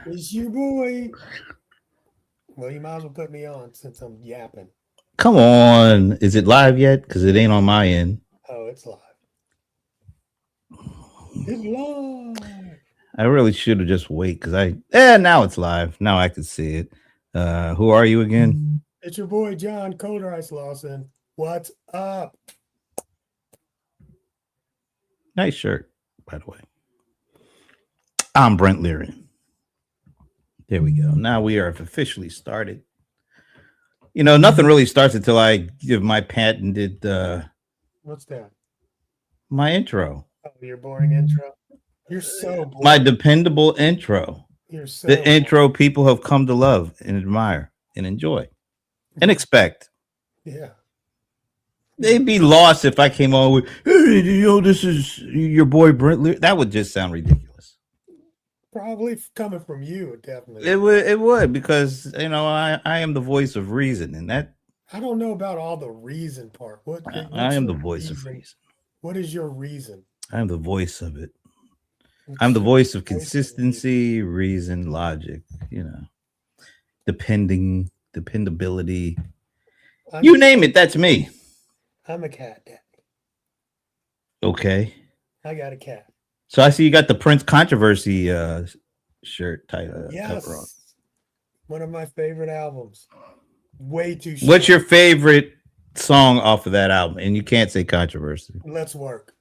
It's your boy. Well, you might as well put me on since I'm yapping. Come on. Is it live yet? Because it ain't on my end. Oh, it's live. It's live. I really should have just wait because now it's live. Now I can see it. Who are you again? It's your boy John Cold Ice Lawson. What's up? Nice shirt, by the way. I'm Brent Leary. There we go. Now we are officially started. You know, nothing really starts until I give my patented What's that? my intro. Oh, your boring intro. You're so boring. My dependable intro. You're so The intro people have come to love and admire and enjoy and expect. Yeah. They'd be lost if I came on with, hey, you know, this is your boy Brent Leary. That would just sound ridiculous. Probably coming from you, definitely. It would because you know I am the voice of reason, and that I don't know about all the reason part. I am the voice of reason. What is your reason? I am the voice of it. I'm the voice of consistency, reason, logic. You know, dependability. You name it, that's me. I'm a cat daddy. Okay. I got a cat. So I see you got the Prince controversy shirt title. Yes. Cover on. One of my favorite albums. Way too short. What's your favorite song off of that album? And you can't say controversy. Let's Work.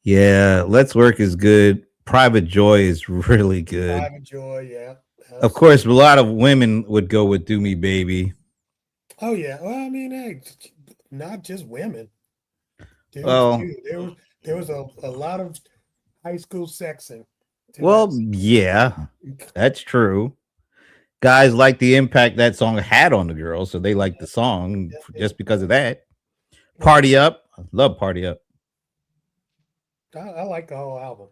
Yeah, Let's Work is good. Private Joy is really good. Private Joy, yeah. Of course, a lot of women would go with Do Me Baby. Oh, yeah. Well, I mean, hey, not just women. Dudes, well, there was a lot of high school sexing. Well, yeah, that's true. Guys like the impact that song had on the girls, so they like the song just because of that. Party Up. I love Party Up. I like the whole album.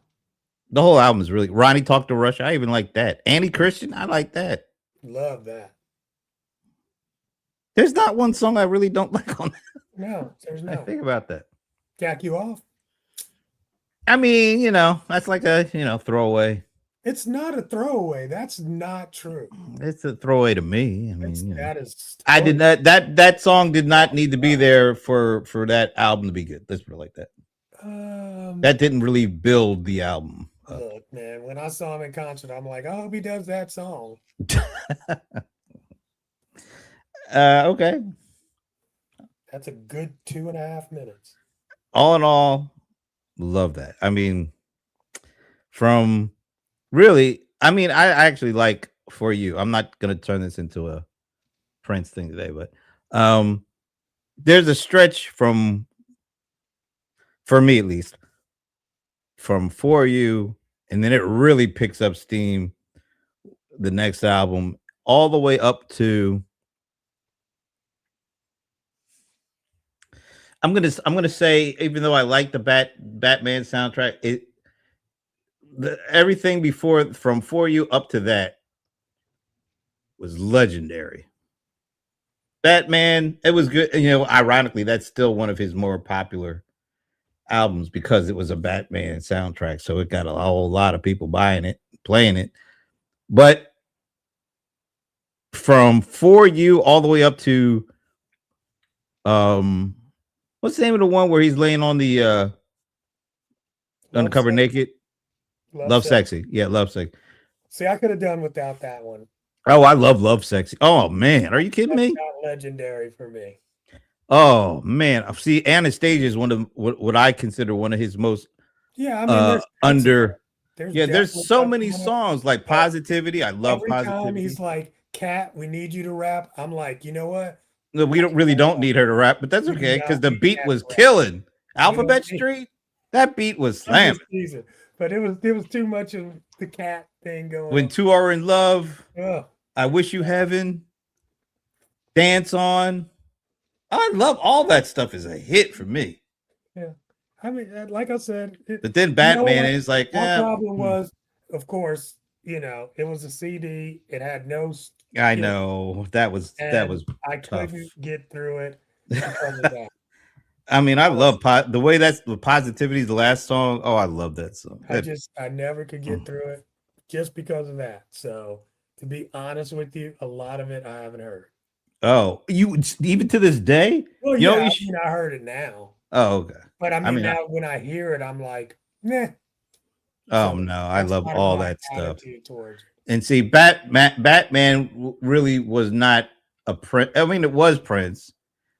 The whole album is really. Ronnie Talked to Russia. I even like that. Annie Christian. I like that. Love that. There's not one song I really don't like on that. No, there's not. Think about that. Jack you off? I mean, you know, that's like a, throwaway. It's not a throwaway. That's not true. It's a throwaway to me. I mean, that is. I did not. That song did not need to be there for that album to be good. Let's put it like that. That didn't really build the album. Look, man, when I saw him in concert, I'm like, I hope he does that song. Okay. That's a good 2.5 minutes. All in all, love that. I mean, from really, I mean, I actually like For You. I'm not gonna turn this into a Prince thing today, but there's a stretch from, for me at least, from For You, and then it really picks up steam the next album all the way up to I'm gonna say, even though I like the Batman soundtrack, everything before, from For You up to that, was legendary. Batman, it was good. You know, ironically, that's still one of his more popular albums because it was a Batman soundtrack, so it got a whole lot of people buying it, playing it. But from For You all the way up to what's the name of the one where he's laying on the cover naked? Love Sexy. Yeah, Love Sexy. See, I could have done without that one. Oh, I love Sexy. Oh man, are you kidding me? Legendary for me. Oh man, see, Anastasia is one of what I consider one of his most I mean, there's so many songs like Positivity. I love every Positivity. Time he's like, Cat, we need you to rap. I'm like, you know what? No, we don't need her to rap, but that's okay because the beat was killing. Alphabet Street, that beat was slamming. But it was too much of the Cat thing going. When Two Are in Love, I Wish You Heaven, Dance On. I love all that stuff. Is a hit for me. Yeah, I mean, like I said, but then Batman is like. My problem was, of course, it was a CD. It had no. I know that was I couldn't get through it because of that. I mean, I love the way that's the Positivity is the last song. Oh, I love that song. I never could get through it. just because of that. So to be honest with you, a lot of it I haven't heard. Oh, you even to this day? Well, You know, yeah, you I sh- mean, I heard it now, oh, okay. but I I mean, mean, now when I hear it, I'm like, nah. oh So no, I that's love kind of all my that stuff. attitude towards it. And see, Batman really was not a Prince. I mean, it was Prince,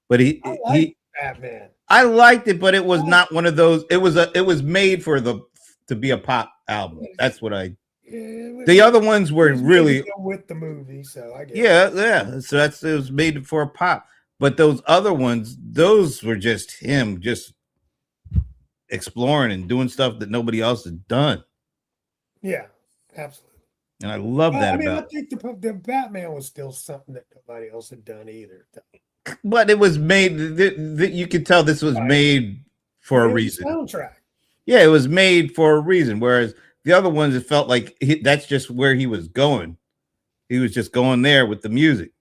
but I he like he. Batman. I liked it, but it was Oh, not one of those. It was made for the to be a pop album. That's what I. yeah, The other ones it were was made to really, go with the movie, so I get it. yeah. So it was made for a pop. But those other ones, those were just him, just exploring and doing stuff that nobody else had done, Yeah, absolutely. and I love that I mean, I about it. think the Batman was still something that nobody else had done either. But it was made. You could tell this was Right. made for a It was reason. soundtrack. Yeah, it was made for a reason. Whereas the other ones, it felt like that's just where he was going. He was just going there with the music.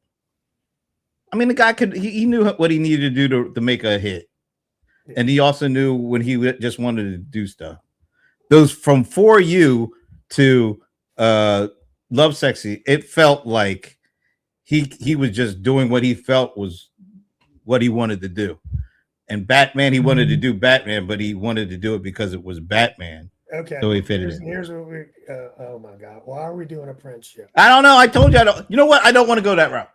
I mean, the guy he knew what he needed to do to make a hit. Yeah. And he also knew when he just wanted to do stuff. Those from For You to Love Sexy, it felt like he was just doing what he felt was what he wanted to do. And Batman, he wanted to do Batman, but he wanted to do it because it was Batman. Okay. So he fitted in. Here's what we. Oh my God! Why are we doing a Prince show? I don't know. I told you I don't. You know what? I don't want to go that route.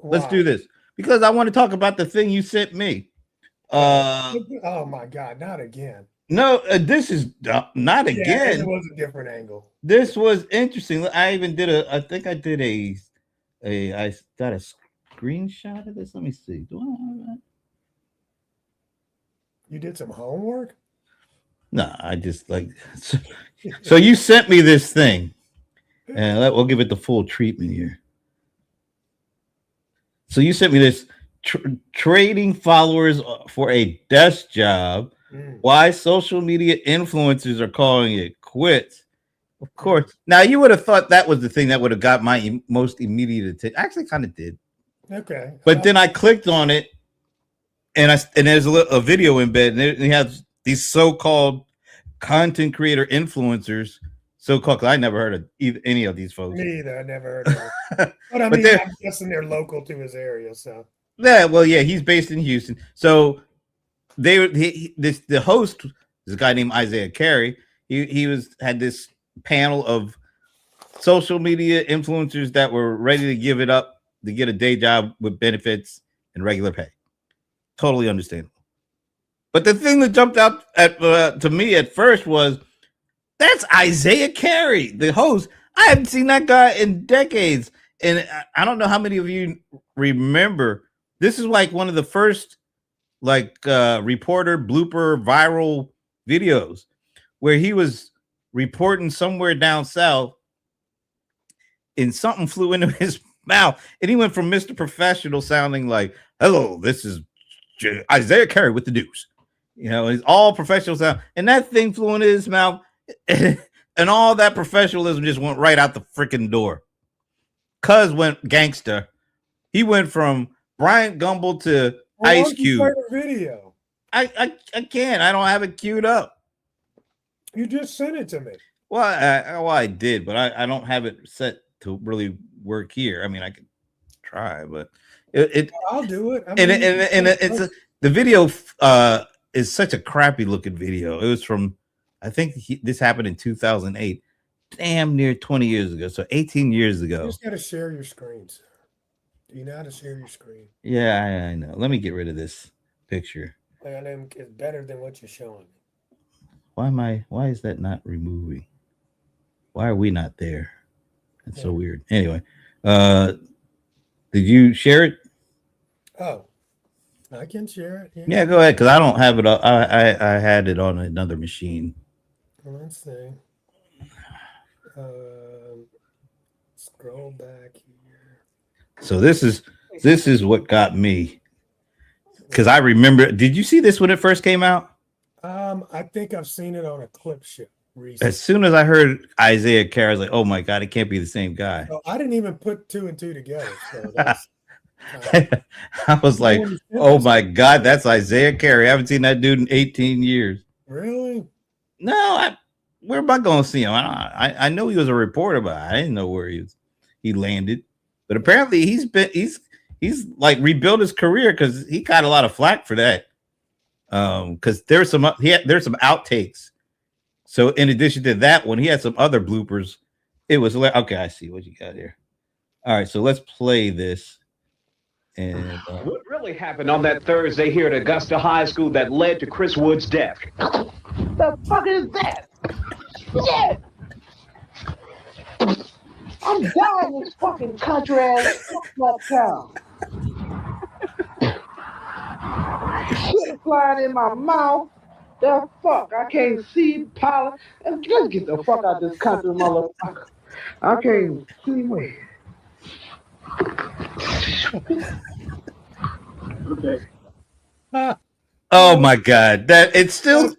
Let's Why? do this because I want to talk about the thing you sent me. Oh my God! Not again. No, this is not Yeah, again. it was a different angle. This was interesting. I even did I think I did I got a screenshot of this. Let me see. Do I have that? You did some homework. No, I just like. So you sent me this thing, and we'll give it the full treatment here. So you sent me this trading followers for a desk job. Why social media influencers are calling it quits. Of course. Now you would have thought that was the thing that would have got my most immediate attention. Actually, kind of did. Okay. But then I clicked on it, and there's a video embed, and it has these so-called content creator influencers. So-called. I never heard of any of these folks. Me either. I never heard of it. But I mean, I'm guessing they're local to his area, so. Yeah. Well, yeah, he's based in Houston, so the host is a guy named Isaiah Carey. He had this panel of social media influencers that were ready to give it up to get a day job with benefits and regular pay. Totally understandable. But the thing that jumped out to me at first was that's Isaiah Carey, the host. I haven't seen that guy in decades, and I don't know how many of you remember. This is like one of the first reporter blooper viral videos where he was reporting somewhere down south and something flew into his mouth and he went from Mr. Professional sounding like, hello, this is Isaiah Carey with the news. You know, it's all professional sound, and that thing flew into his mouth and all that professionalism just went right out the freaking door. Cuz went gangster. He went from Bryant Gumbel to Ice Cube. Video. I can't. I don't have it queued up. You just sent it to me. Well, I did, but I don't have it set to really work here. I mean, I could try, but I'll do it. The video is such a crappy looking video. It was from, I think this happened in 2008, damn near 20 years ago. So 18 years ago. You just got to share your screen, sir. Do you know how to share your screen? Yeah, I know. Let me get rid of this picture. It's better than what you're showing me. Why is that not removing? Why are we not there? That's so weird. Anyway, did you share it? Oh, I can share it. Yeah, go ahead, because I don't have it. I had it on another machine. Let's see. Scroll back here. So this is what got me, because I remember. Did you see this when it first came out? I think I've seen it on a clip show recently. As soon as I heard Isaiah Carey, I was like, "Oh my god, it can't be the same guy." So I didn't even put 2 and 2 together. So that's, I was like, "Oh my god, that's Isaiah Carey." I haven't seen that dude in 18 years. Really? No, where am I going to see him? I know he was a reporter, but I didn't know where he landed. But apparently he's like rebuilt his career because he got a lot of flack for that. Because there's some outtakes. So in addition to that one, he had some other bloopers. It was like, okay, I see what you got here. All right, so let's play this. And what really happened on that Thursday here at Augusta High School that led to Chris Wood's death? The fuck is that? Yeah. I'm dying in this fucking country ass town. Shit flying in my mouth. The fuck? I can't see pollen. Let's get the fuck out of this country, motherfucker. I can't see me. Okay. oh my god, that it's still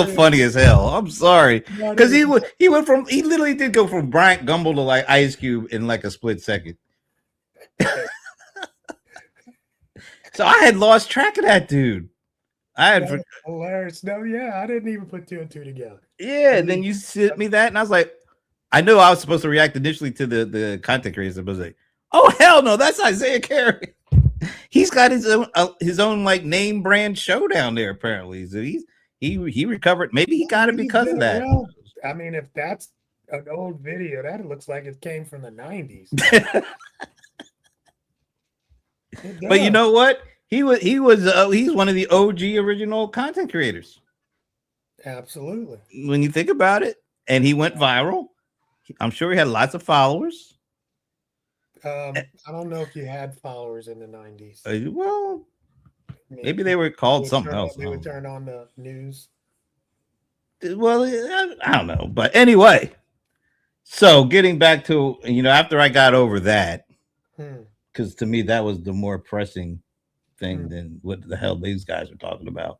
funny as hell. I'm sorry, because he literally did go from Bryant Gumbel to like Ice Cube in like a split second. So I had lost track of that dude. I had hilarious. No, yeah, I didn't even put two and two together. Yeah, then you sent me that, and I was like, I know I was supposed to react initially to the content creators. I was like, oh hell no, that's Isaiah Carey. He's got his own like name brand show down there apparently. So he recovered. Maybe he got it because of that. Well, I mean, if that's an old video, that looks like it came from the 90s. But you know what? He's one of the OG original content creators. Absolutely. When you think about it, and he went viral. I'm sure he had lots of followers. I don't know if you had followers in the 90s. Well, maybe they were called something else. They would turn on the news. Well, I don't know. But anyway, so getting back to, after I got over that, because to me, that was the more pressing thing than what the hell these guys are talking about.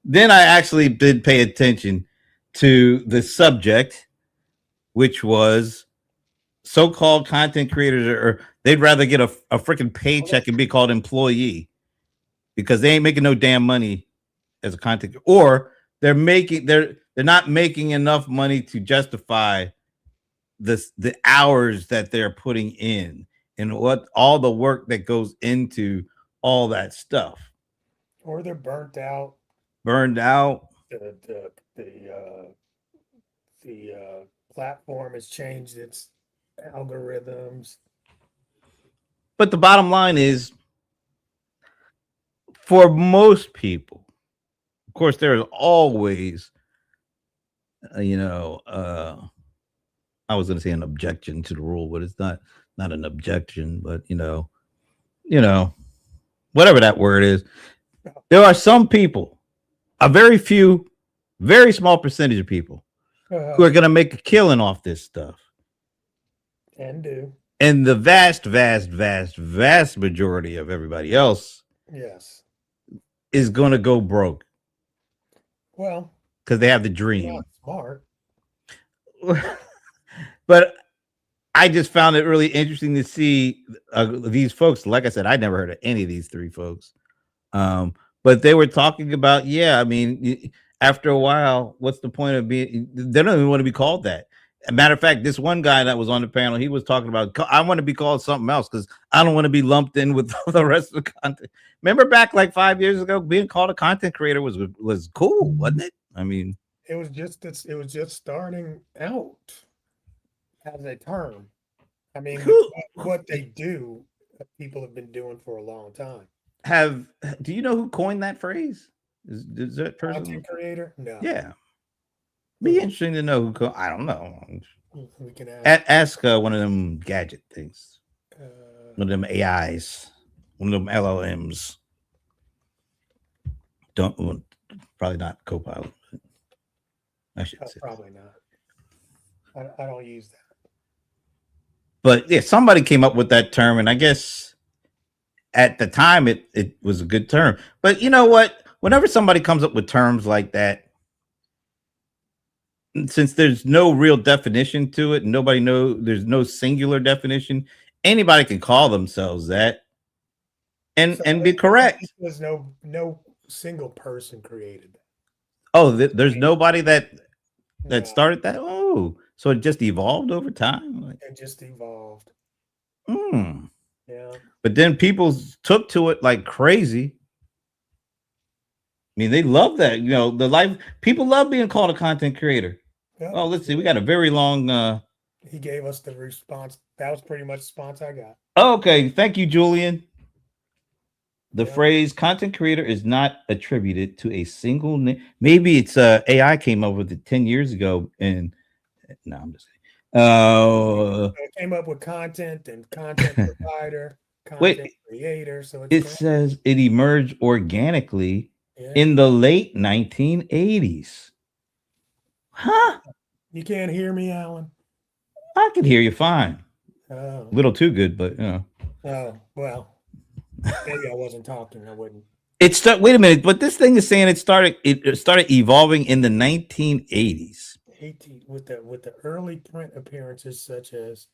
Then I actually did pay attention to the subject, which was so-called content creators, or they'd rather get a freaking paycheck and be called employee because they ain't making no damn money as a content, or they're not making enough money to justify the hours that they're putting in and what all the work that goes into all that stuff. Or they're burned out. The platform has changed its algorithms. But the bottom line is, for most people, of course, there is always, I was going to say an objection to the rule, but it's not an objection, but whatever that word is. There are some people, a very few, very small percentage of people who are going to make a killing off this stuff. And do. And the vast, vast, vast, vast majority of everybody else, yes, is going to go broke. Well, because they have the dream. Smart. But I just found it really interesting to see these folks. Like I said, I never heard of any of these three folks. But they were talking about, after a while, what's the point of being? They don't even want to be called that. As a matter of fact, this one guy that was on the panel, he was talking about, I want to be called something else because I don't want to be lumped in with the rest of the content. Remember back like 5 years ago, being called a content creator was cool, wasn't it? I mean, it was just starting out as a term. I mean, what they do, people have been doing for a long time. Do you know who coined that phrase? Is that person? Content creator? No. Yeah. Be interesting to know who. I don't know. We can ask one of them gadget things, one of them AIs, one of them LLMs. Probably not Copilot. I should say probably not. I don't use that. But yeah, somebody came up with that term, and I guess at the time it was a good term. But you know what? Whenever somebody comes up with terms like that, since there's no real definition to it, there's no singular definition, anybody can call themselves that and be correct. There's no single person created that. Oh, there's nobody that that No, started that? Oh, so it just evolved over time. Like, it just evolved. hmm. Yeah. But then people took to it like crazy. I mean, they love that. You know, the life people love being called a content creator. Yep. Oh, let's see. We got a very long He gave us the response. That was pretty much the response I got. okay, thank you, Julian. The Yep. phrase content creator is not attributed to a single name. Maybe it's AI came up with it 10 years ago. And no, I'm just kidding. So it came up with content and content provider, content Wait, creator. So it's it brand, says it emerged organically yeah. in the late 1980s. Huh? You can't hear me, Alan? I can hear you fine. Oh, A little too good, but you know. oh, well, maybe I wasn't talking. I wouldn't. Wait a minute, but this thing is saying it started evolving in the 1980s. 18 with the early print appearances such as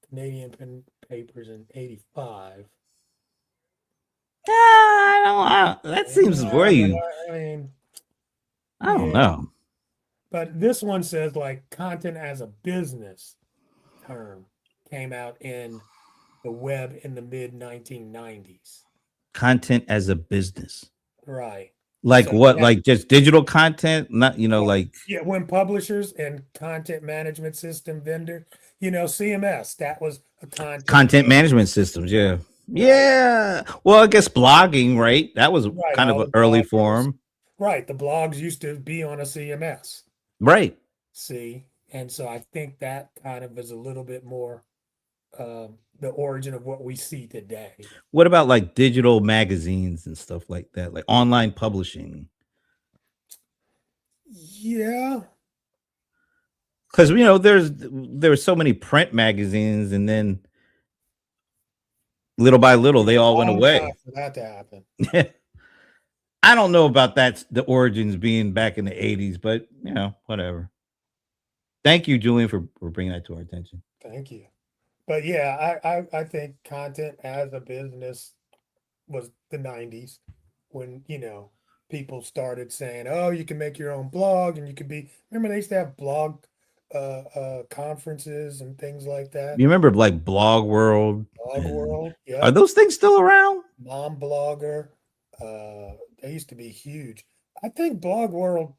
Canadian pen papers in 85. That seems very. I mean, I don't yeah, know. but this one says like content as a business term came out in the web in the mid 1990s. Content as a business, Right. like So what? that, Like just digital content? Not well, like yeah, when publishers and content management system vendor, CMS, that was a content management systems. Yeah, right, yeah. Well, I guess blogging, right? That was right. kind of All an the early bloggers, form, right. The blogs used to be on a CMS. right? See, and so I think that kind of is a little bit more the origin of what we see today. What about like digital magazines and stuff like that, like online publishing? Yeah, Because there were so many print magazines, and then little by little they all went long time away. for that to happen. I don't know about that, the origins being back in the 80s, but whatever. Thank you, Julian, for bringing that to our attention. Thank you. But yeah, I think content as a business was the 90s when, people started saying, oh, you can make your own blog and you could remember they used to have blog conferences and things like that. You remember like Blog World? Blog World, yeah. Are those things still around? Mom Blogger, they used to be huge. I think Blog World,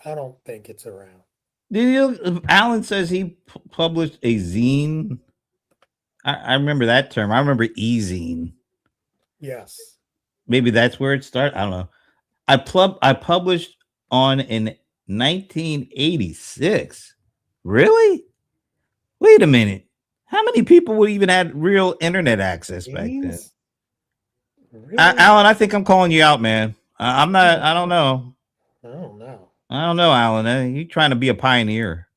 I don't think it's around. Alan says he published a zine. I remember that term. I remember e-zine. Yes. Maybe that's where it started. I don't know. I published on in 1986. Really? Wait a minute. How many people would even had real internet access back then? Really? Alan, I think I'm calling you out, man. I'm not. I don't know. I don't know. I don't know, Alan. You trying to be a pioneer?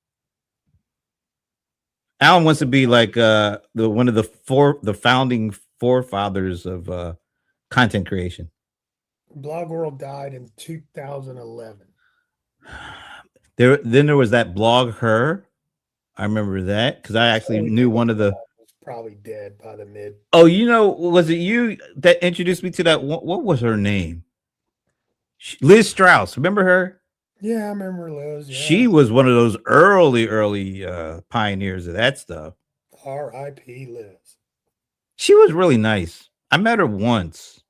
Alan wants to be like one of the founding forefathers of content creation. Blog World died in 2011. Then there was that blog Her. I remember that because I actually knew one of the. Was probably dead by the mid. Oh, was it you that introduced me to that? What was her name? Liz Strauss. Remember her? Yeah, I remember Liz. Yeah. She was one of those early pioneers of that stuff. R.I.P. Liz. She was really nice. I met her once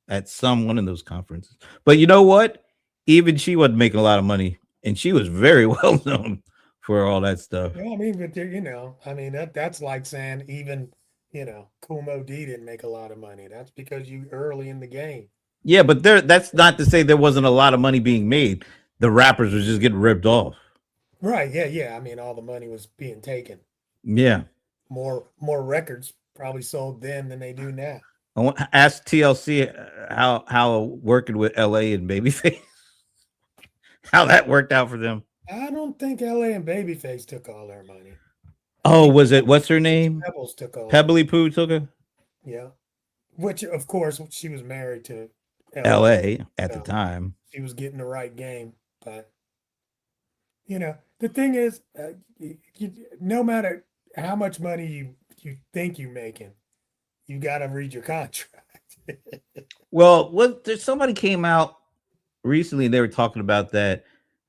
at one of those conferences. But you know what? Even she wasn't making a lot of money, and she was very well known for all that stuff. Yeah, I mean, but that's like saying even Kumo D didn't make a lot of money. That's because you early in the game. Yeah, but that's not to say there wasn't a lot of money being made. The rappers were just getting ripped off. Right. Yeah. I mean, all the money was being taken. Yeah. More records probably sold then than they do now. I want to ask TLC how working with LA and Babyface, how that worked out for them. I don't think LA and Babyface took all their money. Oh, was it? What's her name? Pebbles took all. Pebbly Poo took her. Yeah, which of course she was married to LA at the time. She was getting the right game, but the thing is, no matter how much money you think you're making, you got to read your contract. Well, somebody came out recently. They were talking about that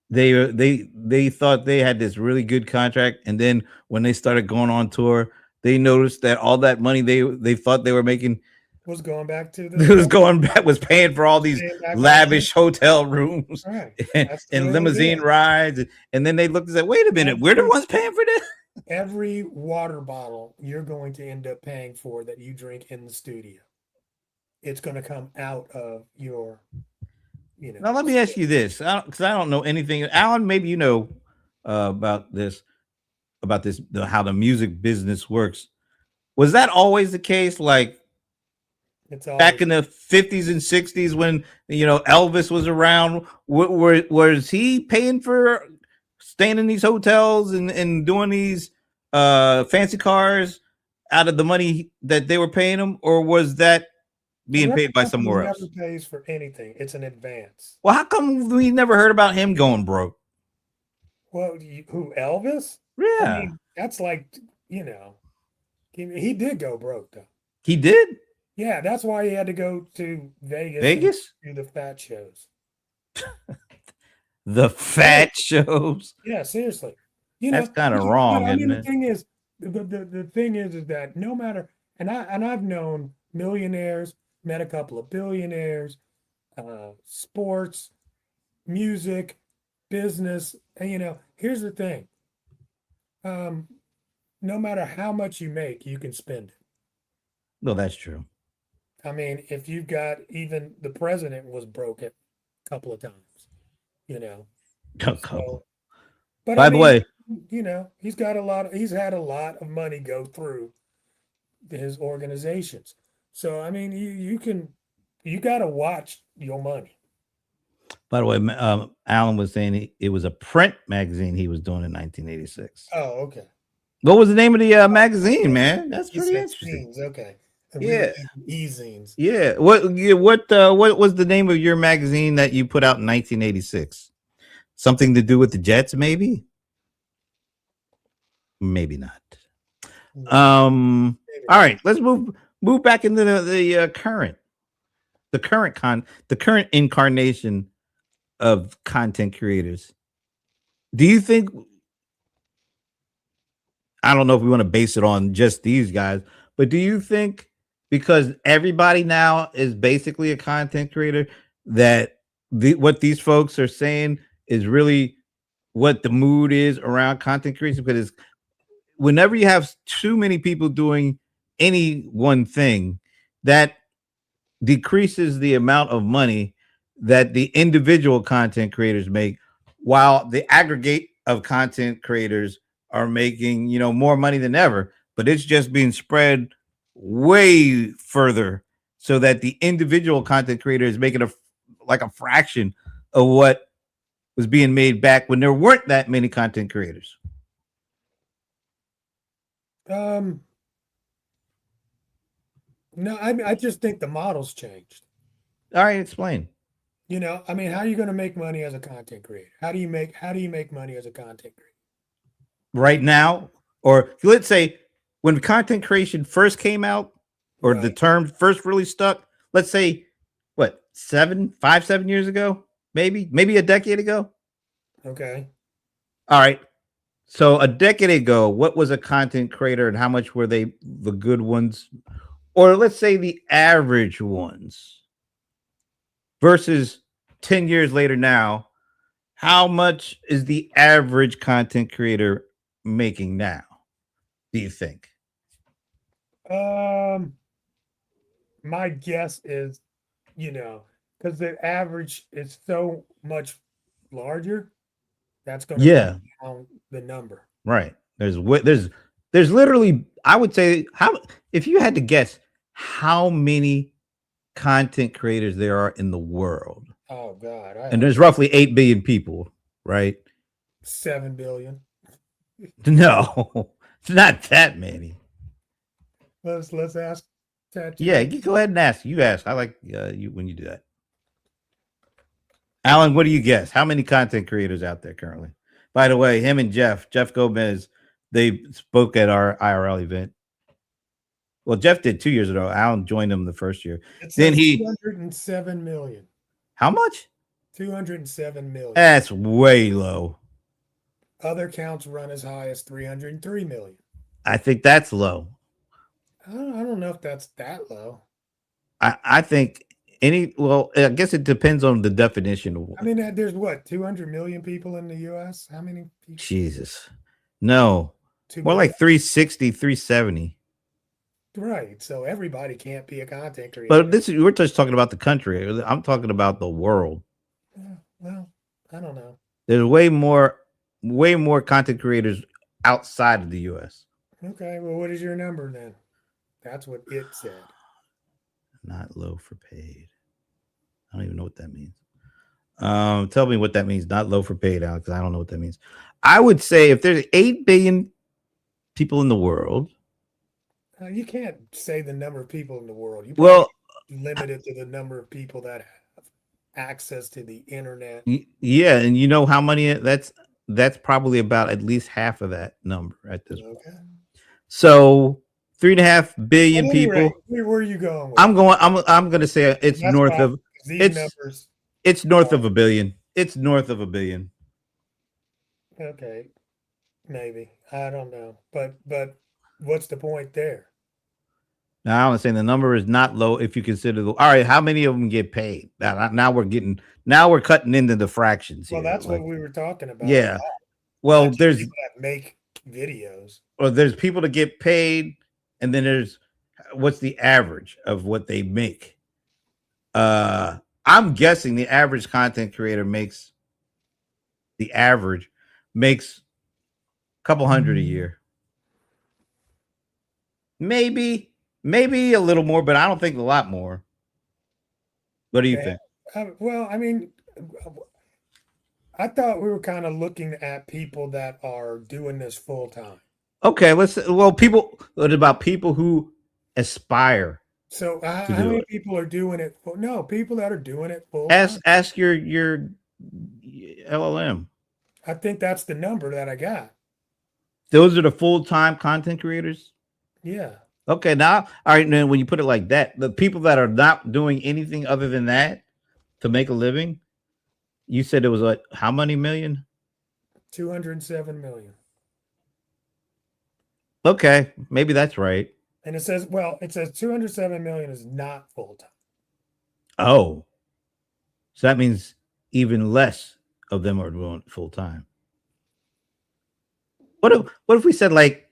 they thought they had this really good contract, and then when they started going on tour, they noticed that all that money they thought they were making Was going back to was the going back, was paying for all these paying back all lavish hotel rooms the right. and, That's and what it limousine is. rides, and then they looked and said, "Wait a minute, we're the ones paying for this." Every water bottle you're going to end up paying for that you drink in the studio, it's going to come out of your, Now let me ask you this, because I don't know anything. Alan, maybe you know about this, how the music business works. Was that always the case? Like it's all back in the 50s and 60s when Elvis was around, was he paying for staying in these hotels and doing these fancy cars out of the money that they were paying him, or was that being paid by somewhere else? Never pays for anything. It's an advance. Well, how come we never heard about him going broke? Well, who, Elvis? Yeah, I mean, that's like, he did go broke though. he did. Yeah, that's why he had to go to Vegas. Vegas? And do the fat shows. The fat shows. Yeah, seriously. That's kind of wrong, I mean, isn't it? the thing is that no matter, and I've known millionaires, met a couple of billionaires, sports, music, business, and here's the thing. No matter how much you make, you can spend it. No, that's true. I mean, if you've got, even the president was broke a couple of times, A couple. But By the way, he's had a lot of money go through his organizations. So I mean, you got to watch your money. By the way, Alan was saying it was a print magazine he was doing in 1986. Oh, okay. What was the name of the magazine, man? That's pretty interesting. Zines, okay. Yeah. E-zines. Yeah. What was the name of your magazine that you put out in 1986? Something to do with the Jets, maybe? Maybe not. All right, let's move back into the current incarnation of content creators. Do you think, I don't know if we want to base it on just these guys, but do you think because everybody now is basically a content creator that what these folks are saying is really what the mood is around content creation? Because whenever you have too many people doing any one thing, that decreases the amount of money that the individual content creators make, while the aggregate of content creators are making more money than ever, but it's just being spread way further so that the individual content creator is making a fraction of what was being made back when there weren't that many content creators. No, I just think the model's changed. All right, explain. I mean, how are you going to make money as a content creator? How do you make money as a content creator? Right now, or let's say when content creation first came out, or the term first really stuck, let's say what, 7 years ago, maybe a decade ago. Okay. All right. So a decade ago, what was a content creator and how much were they the good ones? Or let's say the average ones versus 10 years later now, how much is the average content creator making now, do you think? My guess is, because the average is so much larger, that's going to bring down the number. Right. There's literally, I would say, if you had to guess how many content creators there are in the world. Oh God. And there's roughly 8 billion people, right? 7 billion. No, it's not that many. Let's ask that. Yeah, you go ahead and ask. You ask. I like you when you do that. Alan, what do you guess? How many content creators out there currently? By the way, him and Jeff Gomez, they spoke at our IRL event. Well, Jeff did 2 years ago. Alan joined him the first year. It's then like he 207 million. How much? 207 million. That's way low. Other counts run as high as 303 million. I think that's low. I don't know if that's that low. I think well, I guess it depends on the definition of I mean, there's what, 200 million people in the U.S.? How many people? Jesus. No, 2 more million? like 360, 370. Right. So everybody can't be a content creator. But we're just talking about the country. I'm talking about the world. Yeah, well, I don't know. There's way more content creators outside of the US. Okay, well, what is your number then? That's what it said. Not low for paid. I don't even know what that means. Tell me what that means. Not low for paid, Alex. I don't know what that means. I would say if there's 8 billion people in the world. You can't say the number of people in the world. You Well, limit it to the number of people that have access to the internet. Yeah, and you know how many that's probably about at least half of that number at this point. Okay. So 3.5 billion people. Where are you going with I'm going to say it's That's north why of these numbers. it's north of 1 billion. It's north of 1 billion. Okay, maybe, I don't know, but what's the point there? Now I'm saying the number is not low if you consider all right. How many of them get paid? Now we're cutting into the fractions. Well, here. that's what we were talking about. Yeah. Well, Not just there's people that make videos. Or there's people that get paid, and then there's what's the average of what they make. I'm guessing the average content creator makes a couple hundred a year. Maybe a little more, but I don't think a lot more. What do you think? Well, I mean, I thought we were kind of looking at people that are doing this full time. Okay, what about people who aspire? So how many people are doing it? No, people that are doing it full. Ask your LLM. I think that's the number that I got. Those are the full-time content creators? Yeah. Okay, now, all right, then when you put it like that, the people that are not doing anything other than that to make a living, you said it was like how many million? 207 million. Okay, maybe that's right. And it says 207 million is not full-time. Oh, so that means even less of them are doing full-time. What if we said like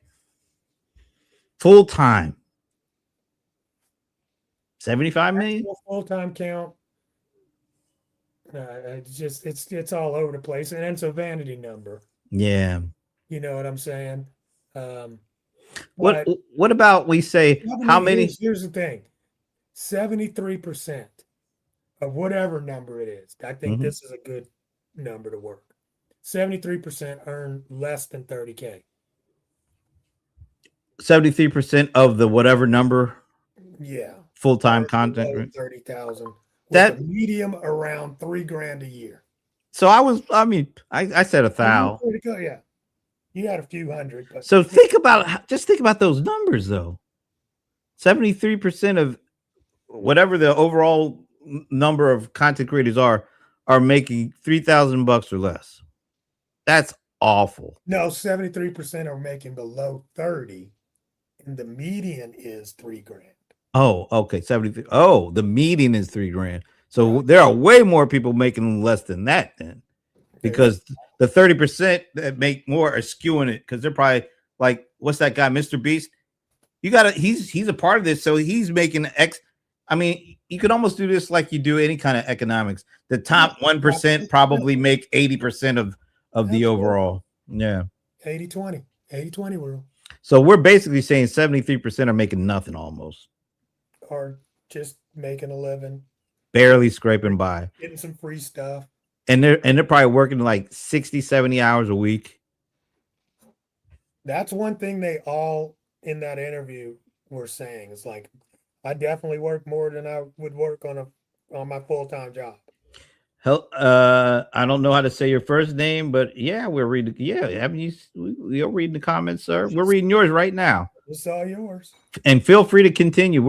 full-time 75 million? Full-time count. It's all over the place, and it's a vanity number. Yeah. You know what I'm saying? What about we say how many? Here's the thing: 73% of whatever number it is. I think this is a good number to work. 73% earn less than 30K. 73% of the whatever number. Yeah. Full-time content. 30,000. That medium around $3,000 a year. So I said 1,000. Yeah. You had a few hundred. But so think about those numbers though. 73% of whatever the overall number of content creators are making $3,000 or less. That's awful. No, 73% are making below 30, and the median is $3,000. Oh, okay. 73. Oh, the median is $3,000. So there are way more people making less than that then, because the 30% that make more are skewing it because they're probably like, what's that guy, Mr. Beast? He's a part of this, so he's making X. I mean, you could almost do this like you do any kind of economics. The top 1% probably make 80% of the overall. Yeah. 80-20 rule. So we're basically saying 73% are making nothing almost. Or just making a living. Barely scraping by. Getting some free stuff. And they're probably working like 60, 70 hours a week. That's one thing they all in that interview were saying. It's like, I definitely work more than I would work on my full-time job. Hell, I don't know how to say your first name, but yeah, we're reading. Yeah, you're reading the comments, sir. We're reading yours right now. It's all yours. And feel free to continue.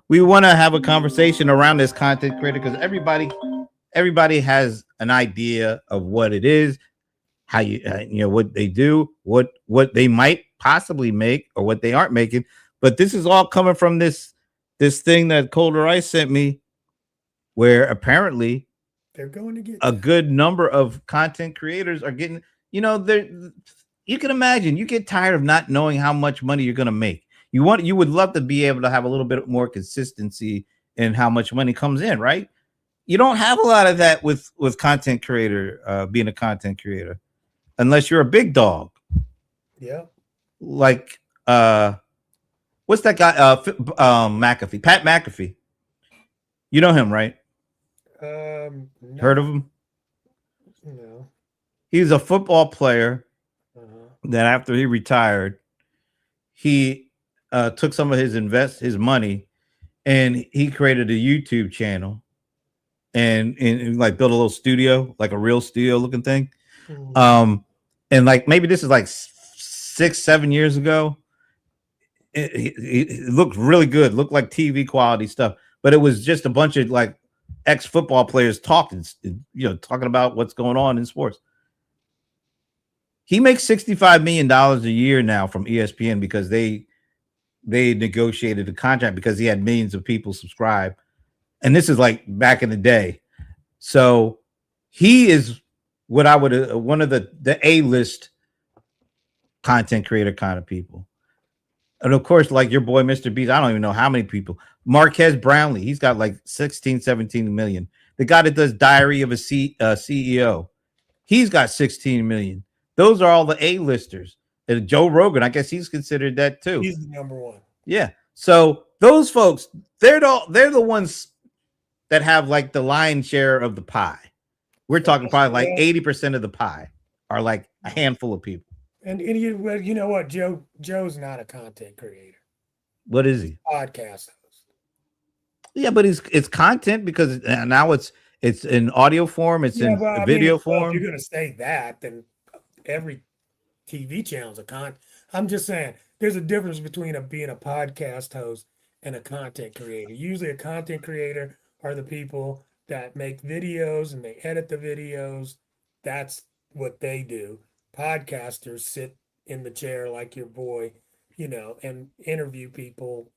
We want to have a conversation around this content creator because everybody everybody has an idea of what it is, how you what they do, what they might possibly make or what they aren't making. But this is all coming from this thing that Colder Ice sent me, where apparently They're going to get a good number of content creators are getting, they're, you can imagine, you get tired of not knowing how much money you're going to make. You would love to be able to have a little bit more consistency in how much money comes in, right? You don't have a lot of that with content creator, being a content creator, unless you're a big dog. Yeah. Like, what's that guy? McAfee, Pat McAfee. You know him, right? No, Heard of him? No. He's a football player Uh-huh. that after he retired, he took some of his money and he created a YouTube channel and like built a little studio, like a real studio looking thing. Mhm. And like maybe this is like 6-7 years ago. It looked really good, looked like TV quality stuff, but it was just a bunch of like ex-football players talking about what's going on in sports. He makes $65 million a year now from ESPN because they negotiated a contract because he had millions of people subscribe. And this is like back in the day. So he is what I would one of the A-list content creator kind of people. And of course, like your boy Mr. Beast, I don't even know how many people. Marquez Brownlee, he's got like 17 million. The guy that does Diary of a CEO, he's got 16 million. Those are all the A-listers. And Joe Rogan, I guess he's considered that too. He's the number one. Yeah. So those folks, they're the ones that have like the lion's share of the pie. We're talking probably like 80% of the pie are like a handful of people. And you know what? Joe's not a content creator. What is he? Podcast host. Yeah, but it's content because now it's in audio form, it's in video form. If you're going to say that, then every TV channel's a content. I'm just saying there's a difference between being a podcast host and a content creator. Usually a content creator are the people that make videos and they edit the videos. That's what they do. Podcasters sit in the chair like your boy, and interview people.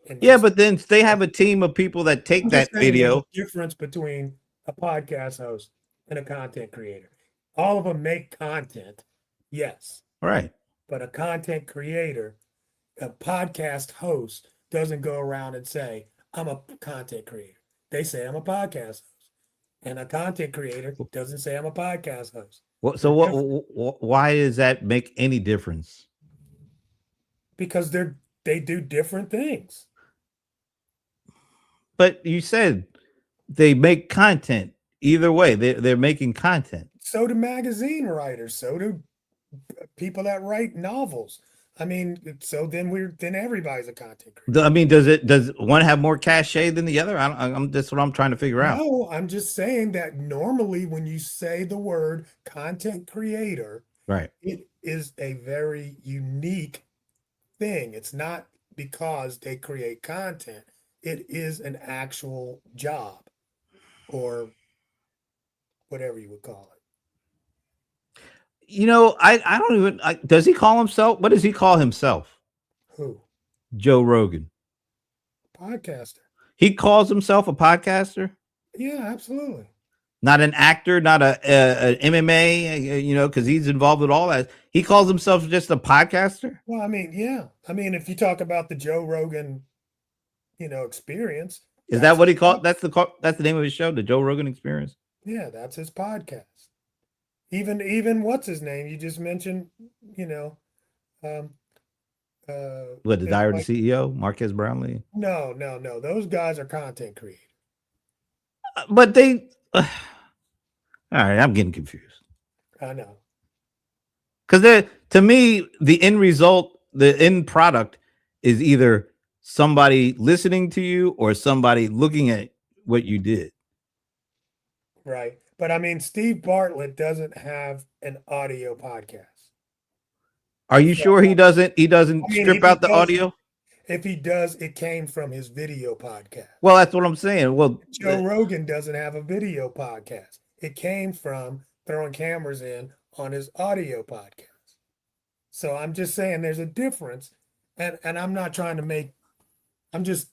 And but then they have a team of people that take that video. Difference between a podcast host and a content creator. All of them make content, yes. Right. But a content creator, a podcast host, doesn't go around and say, I'm a content creator. They say I'm a podcast host. And a content creator doesn't say I'm a podcast host. So why does that make any difference? Because they do different things. But you said they make content. Either way, they're making content. So do magazine writers. So do people that write novels. I mean, so then everybody's a content creator. I mean, does one have more cachet than the other? That's what I'm trying to figure out. No, I'm just saying that normally when you say the word content creator, right, it is a very unique thing. It's not because they create content. It is an actual job or whatever you would call it. I don't even. Does he call himself? What does he call himself? Who? Joe Rogan. Podcaster. He calls himself a podcaster? Yeah, absolutely. Not an actor, not an MMA, because he's involved with all that. He calls himself just a podcaster? Well, I mean, yeah. I mean, if you talk about the Joe Rogan, experience. Is that what he called? That's the name of his show, the Joe Rogan Experience? Yeah, that's his podcast. Even what's his name? You just mentioned, what, the Diary of the CEO, Marquez Brownlee? No. Those guys are content creators. But they all right, I'm getting confused. I know. Because to me, the end result, the end product is either somebody listening to you or somebody looking at what you did. Right. But I mean, Steve Bartlett doesn't have an audio podcast. Are you sure he doesn't strip out the audio? If he does, it came from his video podcast. Well, that's what I'm saying. Well, Joe Rogan doesn't have a video podcast. It came from throwing cameras in on his audio podcast. So I'm just saying there's a difference. And I'm not trying to make I'm just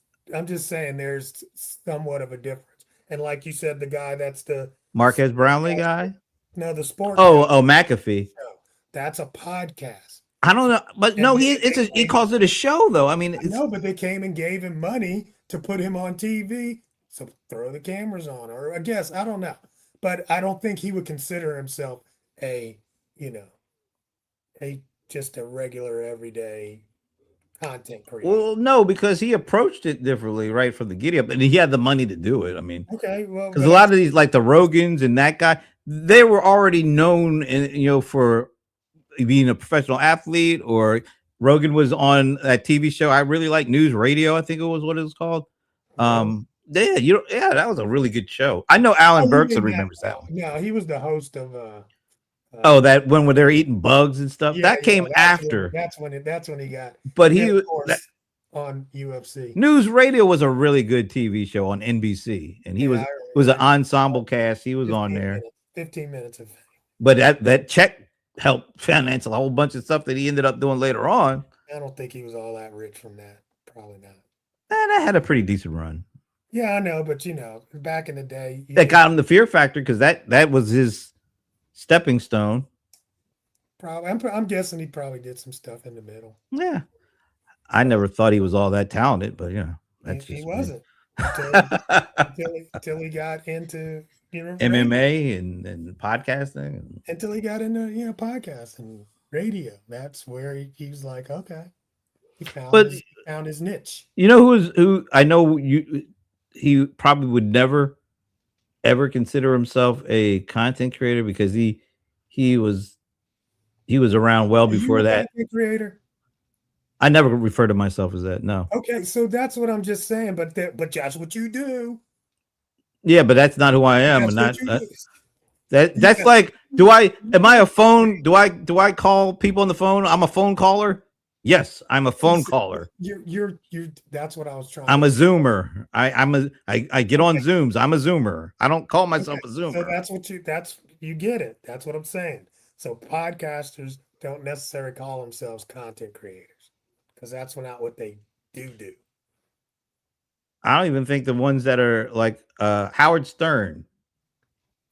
saying there's somewhat of a difference. And like you said, the guy that's the Marquez Brownlee guy. no, the sport Oh, McAfee. show, that's a podcast. I don't know, but And no, they- he calls it a show though. I mean, I it's, know, but they came and gave him money to put him on TV. So throw the cameras on, or I guess I don't know, but I don't think he would consider himself a, just a regular everyday content creator. well, no, because he approached it differently right from the giddy up, and he had the money to do it. I mean, Okay, well, because a lot of these, like the Rogans and that guy, they were already known, for being a professional athlete. Or Rogan was on that TV show I really like, News Radio, I think it was what it was called. That was a really good show. I know Alan Berkson remembers that one. No, he was the host of. That one where they're eating bugs and stuff. That came after. That's when he got. But and he of was course, on UFC. News Radio was a really good TV show on NBC, and he Yeah, was an ensemble cast. He was on 15 there, minutes, 15 minutes of fame. but that check helped finance a whole bunch of stuff that he ended up doing later on. I don't think he was all that rich from that. Probably not. And I had a pretty decent run. Yeah, I know, but back in the day, That got him the Fear Factor because that was his stepping stone. probably. I'm guessing he probably did some stuff in the middle. Yeah, I never thought he was all that talented, but that's He just wasn't me. until he got into MMA and podcasting. until he got into podcasts and radio. That's where he was like, okay, he found his niche. You know who I know he probably would never ever consider himself a content creator because he was around well Are you before a that. content creator. I never refer to myself as that. No. Okay, so that's what I'm just saying. But that's what you do. Yeah, but that's not who I am. That's And what not you do. that's Yeah. like, am I a phone? Do I call people on the phone? I'm a phone caller. Yes, I'm a phone caller. You're that's what I was trying. I'm to a Zoomer. I get on Zooms. I'm a Zoomer. I don't call myself a Zoomer. So that's you get it. That's what I'm saying. So podcasters don't necessarily call themselves content creators because that's not what they do. I don't even think the ones that are like Howard Stern.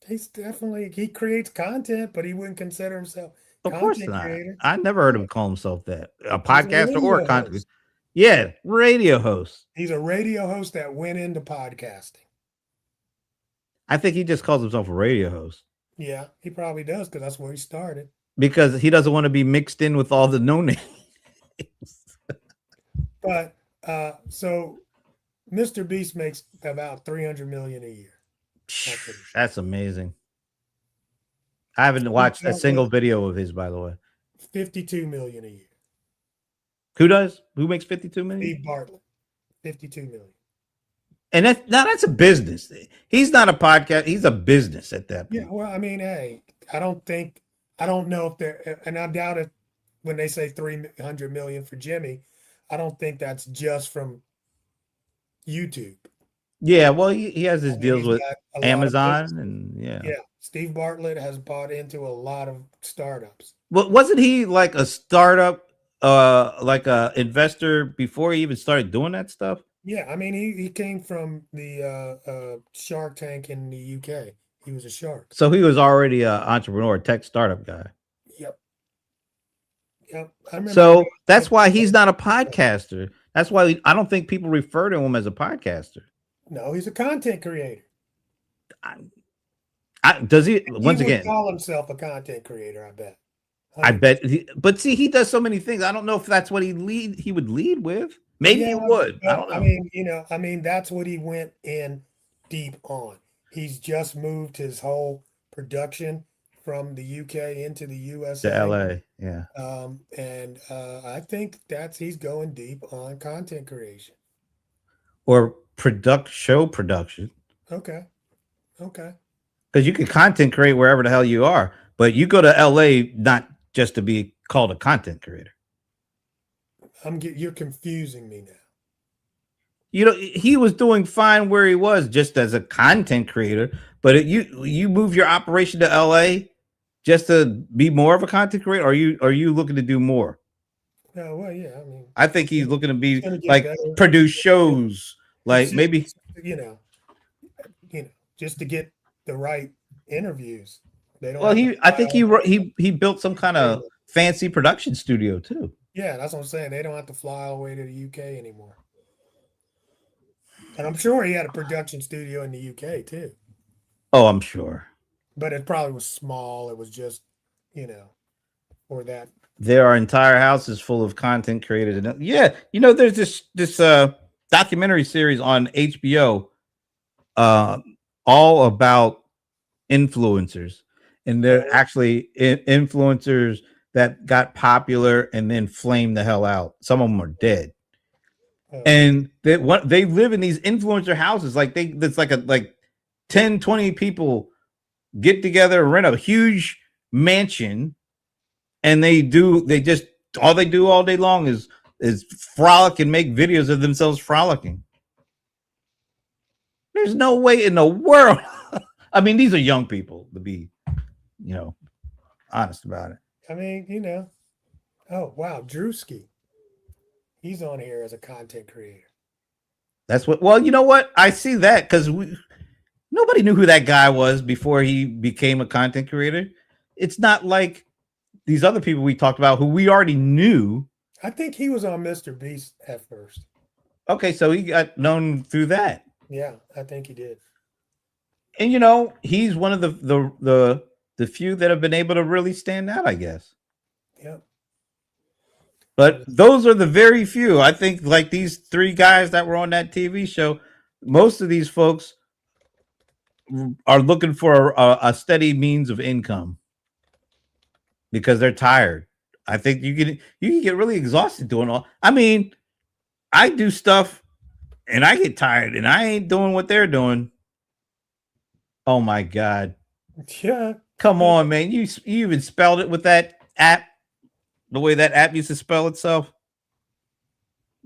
He creates content, but he wouldn't consider himself Of course content not. creator. I never heard him call himself that. A He's a podcaster or a radio content. host. Yeah, radio host. He's a radio host that went into podcasting. I think he just calls himself a radio host Yeah, he probably does because that's where he started. because he doesn't want to be mixed in with all the no names. But so Mr. Beast makes about 300 million a year. That's amazing. I haven't watched a single video of his, by the way. 52 million a year. Who does? Who makes 52 million? Steve Bartlett, 52 million. And that's a business. He's not a podcast. He's a business at that point. Yeah, well, I mean, hey, I don't know if they're, and I doubt it when they say 300 million for Jimmy. I don't think that's just from YouTube. Yeah, well, he has his I mean, deals he's with got a lot of Amazon business. and yeah. Steve Bartlett has bought into a lot of startups. Well, wasn't he like a startup, like a investor before he even started doing that stuff? Yeah, I mean, he came from the Shark Tank in the UK. He was a shark. So he was already an entrepreneur, tech startup guy. Yep. I remember. So that's why he's not a podcaster. That's why I don't think people refer to him as a podcaster. No, he's a content creator. Does he? He Once would again, call himself a content creator. I bet. I bet. But see, he does so many things. I don't know if that's what he would lead with. Maybe he Yeah, would. I but, don't know. I mean, that's what he went in deep on. He's just moved his whole production from the UK into the USA. To LA, yeah. And I think he's going deep on content creation. Or show production. Okay. Because you can content create wherever the hell you are, but you go to LA not just to be called a content creator. You're confusing me now. You know, he was doing fine where he was just as a content creator, but you move your operation to LA just to be more of a content creator. Are you looking to do more? No, well, yeah. I mean, I think he's looking to it's be gonna get like better. produce shows, It's like just maybe. you know, just to get the right interviews. They don't Well, have to I fly think all the way. he built some kind of fancy production studio too. Yeah, that's what I'm saying. They don't have to fly all the way to the UK anymore. And I'm sure he had a production studio in the UK too, Oh, I'm sure but it probably was small. It was just, for that. there are entire houses full of content creators. And yeah, there's this documentary series on HBO, uh, all about influencers, and they're Oh, actually influencers that got popular and then flamed the hell out. Some of them are dead, oh, and they live in these influencer houses. Like that's like 10, 20 people get together, rent a huge mansion, and they just all they do all day long is frolic and make videos of themselves frolicking. There's no way in the world. I mean, these are young people, to be, honest about it. I mean. Oh wow, Drewski. He's on here as a content creator. That's what. Well, you know what? I see that because nobody knew who that guy was before he became a content creator. It's not like these other people we talked about who we already knew. I think he was on Mr. Beast at first. Okay, so he got known through that. Yeah, I think he did. And he's one of the few that have been able to really stand out, I guess. Yep. But those are the very few. I think like these three guys that were on that TV show, most of these folks are looking for a steady means of income because they're tired. I think you can get really exhausted doing all. I mean, I do stuff and I get tired and I ain't doing what they're doing. Oh my God. Yeah. Come on, man. You even spelled it with that app, the way that app used to spell itself.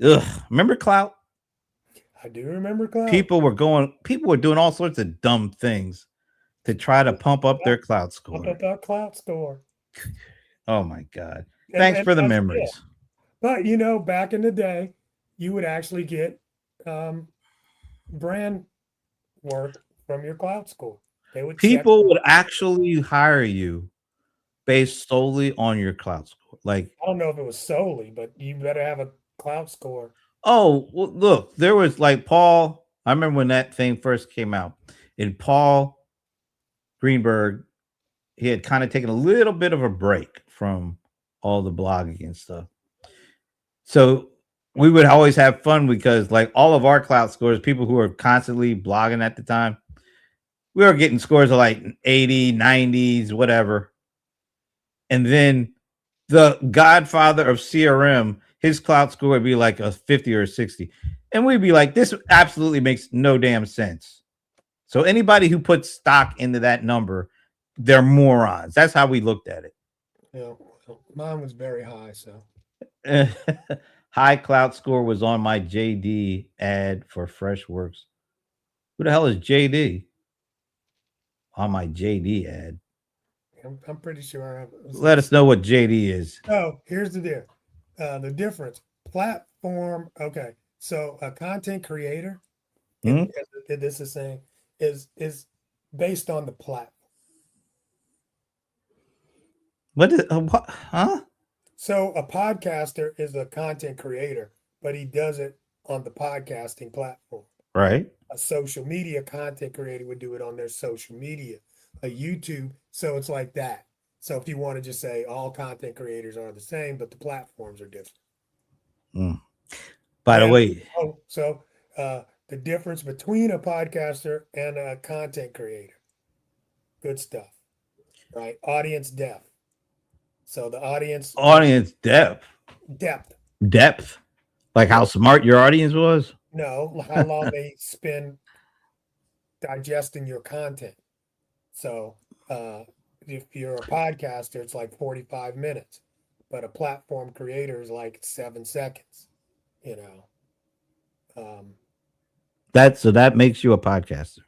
Ugh. Remember Clout? I do remember Cloud. People were doing all sorts of dumb things to try to pump up their Clout score. Pump up that Cloud score. Oh my God. Thanks for the memories. Yeah. But back in the day, you would actually get brand work from your Cloud score. People would actually hire you based solely on your Cloud score. Like, I don't know if it was solely, but you better have a Cloud score. Oh, well, look, there was like Paul. I remember when that thing first came out, and Paul Greenberg, he had kind of taken a little bit of a break from all the blogging and stuff. So we would always have fun because, like, all of our Cloud scores, people who were constantly blogging at the time, we were getting scores of like 80, 90s, whatever. And then the godfather of CRM, his Cloud score would be like a 50 or a 60. And we'd be like, this absolutely makes no damn sense. So anybody who puts stock into that number, they're morons. That's how we looked at it. Yeah, mine was very high. So high Cloud score was on my JD ad for Freshworks. Who the hell is JD? On my JD ad. I'm pretty sure. Let us know what JD is. Oh, here's the deal. The difference. Platform. Okay, so a content creator, this is saying, is based on the platform. What? Huh? So a podcaster is a content creator, but he does it on the podcasting platform. Right. A social media content creator would do it on their social media, a YouTube. So it's like that. So if you want to just say all content creators are the same, but the platforms are different. By the way. So the difference between a podcaster and a content creator. Good stuff. Right? Audience depth. So the audience depth. Like how smart your audience was? No, how long they spend digesting your content. So if you're a podcaster, it's like 45 minutes. but a platform creator is like 7 seconds, you know. That makes you a podcaster.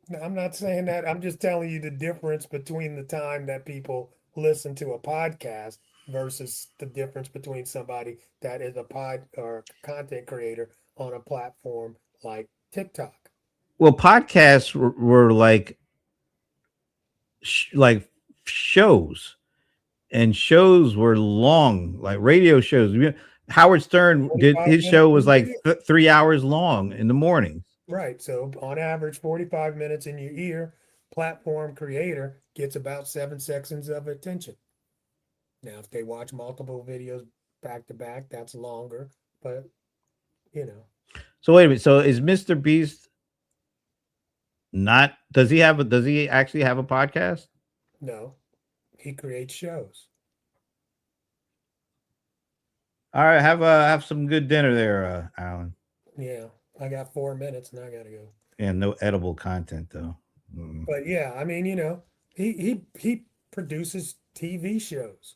No, I'm not saying that. I'm just telling you the difference between the time that people listen to a podcast versus the difference between somebody that is a pod or content creator on a platform like TikTok. Well, podcasts were like like shows, and shows were long, like radio shows. Howard Stern did 45 his minutes show was in your like ear. 3 hours long in the mornings. Right. So on average, 45 minutes in your ear, platform creator gets about 7 seconds of attention. Now, if they watch multiple videos back to back, that's longer, but you know, So wait a minute. So is Mr. Beast not? Does he have a? Does he actually have a podcast? no, he creates shows. All right, have some good dinner there, Alan. Yeah, I got 4 minutes and I gotta go. And no edible content though. Mm. But yeah, I mean, you know, he produces TV shows.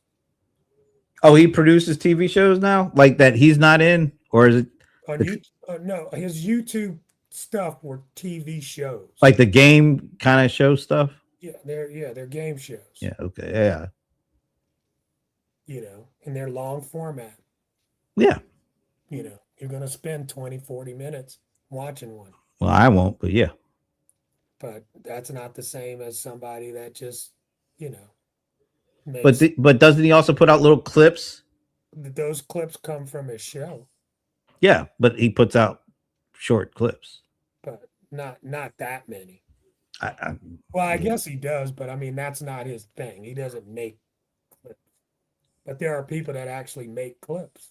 Oh, he produces TV shows now, like that he's not in, or is it On YouTube, no, his YouTube stuff were TV shows. like the game kind of show stuff? They're game shows. Yeah. Okay. Yeah. You know, in their long format. Yeah. You know, you're gonna spend 20, 40 minutes watching one. Well, I won't, but yeah. But that's not the same as somebody that just, you know, But makes but doesn't he also put out little clips? those clips come from his show, Yeah, but he puts out short clips. but not that many. I, Well, I yeah. guess he does, but I mean that's not his thing. He doesn't make clips. But there are people that actually make clips.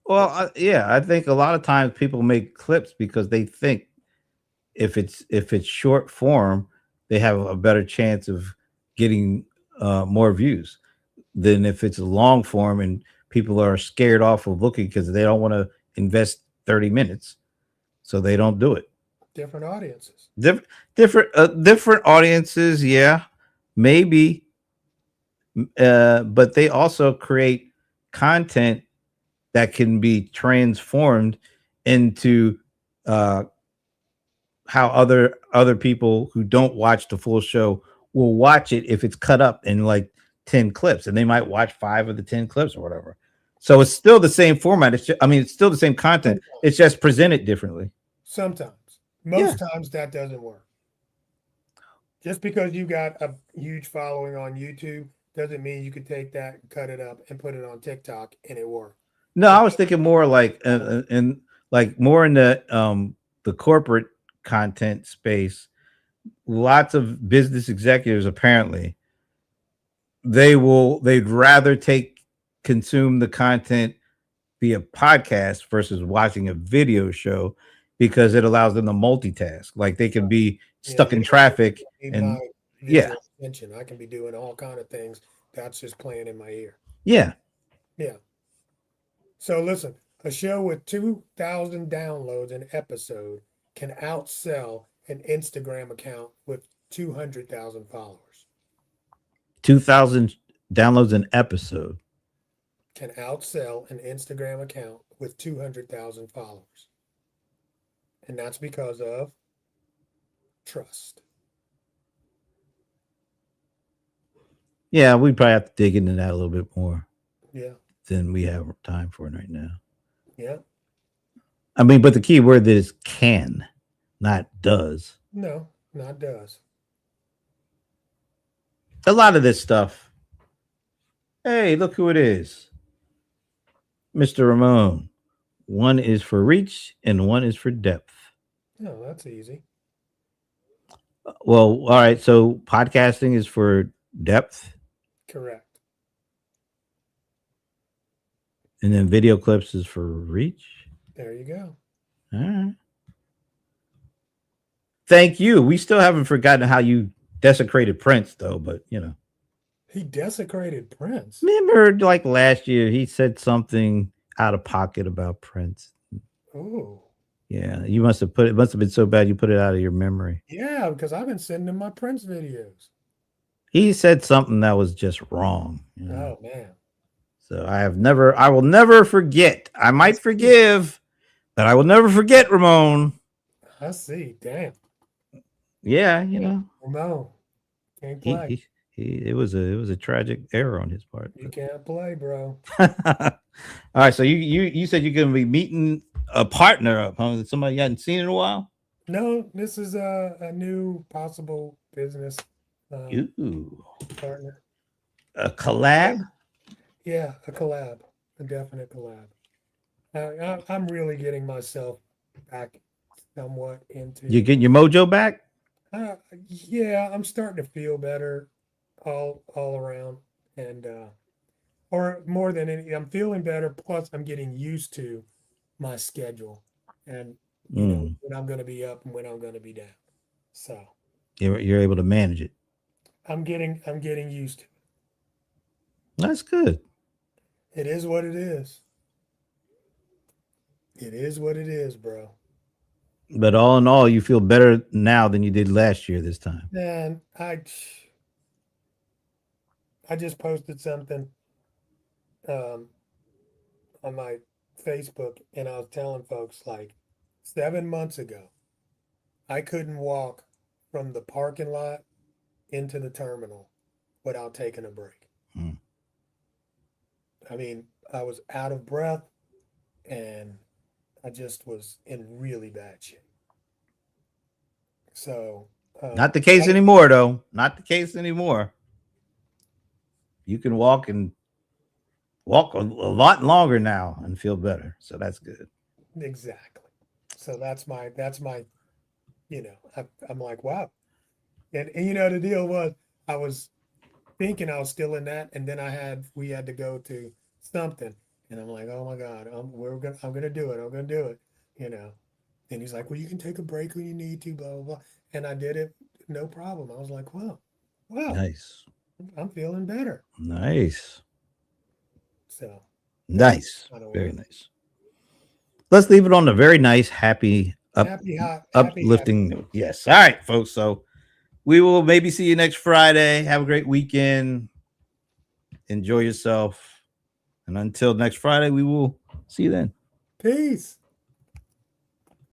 Well, yeah, I think a lot of times people make clips because they think if it's short form, they have a better chance of getting more views than if it's long form and people are scared off of looking because they don't want to invest 30 minutes, so they don't do it. Different audiences. Different audiences, yeah, maybe, but they also create content that can be transformed into how other people who don't watch the full show will watch it if it's cut up in like 10 clips, and they might watch 5 of the 10 clips or whatever. So it's still the same format. It's still the same content. It's just presented differently. Sometimes. Most times that doesn't work. Just because you got a huge following on YouTube doesn't mean you could take that, cut it up, and put it on TikTok and it worked. No, I was thinking more like in like more in the corporate content space. Lots of business executives apparently they'd rather consume the content via podcast versus watching a video show because it allows them to multitask. Like they can be stuck in traffic and attention. I can be doing all kind of things. That's just playing in my ear. Yeah. So listen, a show with 2,000 downloads an episode can outsell an Instagram account with 200,000 followers. 2,000 downloads an episode can outsell an Instagram account with 200,000 followers. And that's because of trust. Yeah, we probably have to dig into that a little bit more. Yeah. Than we have time for right now. Yeah. I mean, but the key word is can, not does. No, not does. A lot of this stuff. Hey, look who it is. Mr. Ramon. One is for reach and one is for depth. No, that's easy. Well, all right. So podcasting is for depth. Correct. And then video clips is for reach. There you go. All right. Thank you. We still haven't forgotten how you desecrated Prince, though, but you know. He desecrated Prince. Remember, like last year, he said something out of pocket about Prince. Oh. Yeah, you must have been so bad you put it out of your memory. Yeah, because I've been sending him my Prince videos. He said something that was just wrong. You know? Oh man. So I will never forget. I might forgive, but I will never forget Ramon. I see. Damn. Yeah, you know, No, can't he, play. it was a tragic error on his part. You can't play, bro. All right, so you said you're gonna be meeting a partner up, huh? Somebody you hadn't seen in a while. No, this is a new possible business Ooh, partner. a collab. Yeah, a collab, a definite collab. I'm really getting myself back somewhat into. You getting your mojo back? Yeah, I'm starting to feel better all around, and or more than any, I'm feeling better. Plus, I'm getting used to my schedule, and you know when I'm going to be up and when I'm going to be down. So You're able to manage it. I'm getting used to it. That's good. It is what it is. It is what it is, bro. But all in all, you feel better now than you did last year this time. Man, I just posted something um, on my Facebook, and I was telling folks like 7 months ago, I couldn't walk from the parking lot into the terminal without taking a break. I mean, I was out of breath, and I just was in really bad shape. So, Not the case anymore, though. Not the case anymore. You can walk a lot longer now and feel better. So that's good. exactly. So that's my, I'm like, wow. And you know, the deal was, I was thinking I was still in that, and then we had to go to something, and I'm like, oh my God, I'm gonna do it. I'm gonna do it, you know. And he's like, well, you can take a break when you need to, blah, blah, blah. And I did it, no problem. I was like, wow, Nice. I'm feeling better. Nice. So nice. Very nice. Let's leave it on a very nice, happy, uplifting note. Yes. All right, folks. So we will maybe see you next Friday. Have a great weekend. Enjoy yourself. And until next Friday, we will see you then. Peace.